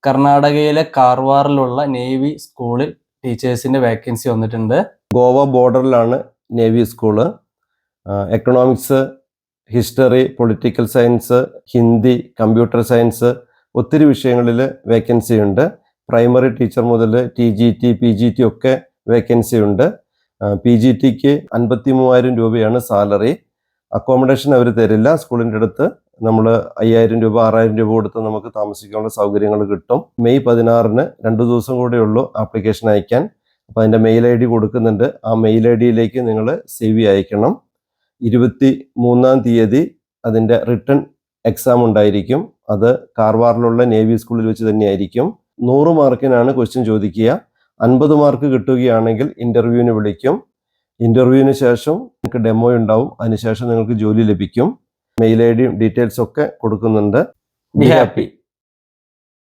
കർണാടകയിലെ കാർവാറിലുള്ള നേവി സ്കൂളിൽ ടീച്ചേഴ്സിന്റെ വേക്കൻസി വന്നിട്ടുണ്ട്. ഗോവ ബോർഡറിലാണ് navy school. Economics, history, political science, Hindi, computer science ഒത്തിരി വിഷയങ്ങളിൽ വേക്കൻസി ഉണ്ട്. പ്രൈമറി ടീച്ചർ മുതൽ TGT, PGT ഒക്കെ വേക്കൻസി ഉണ്ട്. PGTക്ക് 53,000 രൂപയാണ് സാലറി. അക്കോമഡേഷൻ അവർ തരില്ല. സ്കൂളിൻ്റെ അടുത്ത് നമ്മൾ 5,000 രൂപ 6,000 രൂപ കൊടുത്ത് നമുക്ക് താമസിക്കാനുള്ള സൗകര്യങ്ങൾ കിട്ടും. മെയ് 16-ന് 2 ദിവസം കൂടെ ഉള്ളൂ ആപ്ലിക്കേഷൻ അയക്കാൻ. അപ്പോൾ അതിൻ്റെ മെയിൽ ID കൊടുക്കുന്നുണ്ട്. ആ മെയിൽ IDയിലേക്ക് നിങ്ങൾ CV അയക്കണം. 23-ാം തീയതി അതിൻ്റെ റിട്ടൺ എക്സാം ഉണ്ടായിരിക്കും. അത് കാർവാറിലുള്ള നേവി സ്കൂളിൽ വെച്ച് തന്നെയായിരിക്കും. 100 മാർക്കിനാണ് ക്വസ്റ്റ്യൻ ചോദിക്കുക. 50 മാർക്ക് കിട്ടുകയാണെങ്കിൽ ഇൻ്റർവ്യൂവിന് വിളിക്കും. ഇൻ്റർവ്യൂവിന് ശേഷം നിങ്ങൾക്ക് ഡെമോ ഉണ്ടാവും. അതിനുശേഷം നിങ്ങൾക്ക് ജോലി ലഭിക്കും. മെയിൽ ID ഡീറ്റെയിൽസ് ഒക്കെ കൊടുക്കുന്നുണ്ട്. Be happy.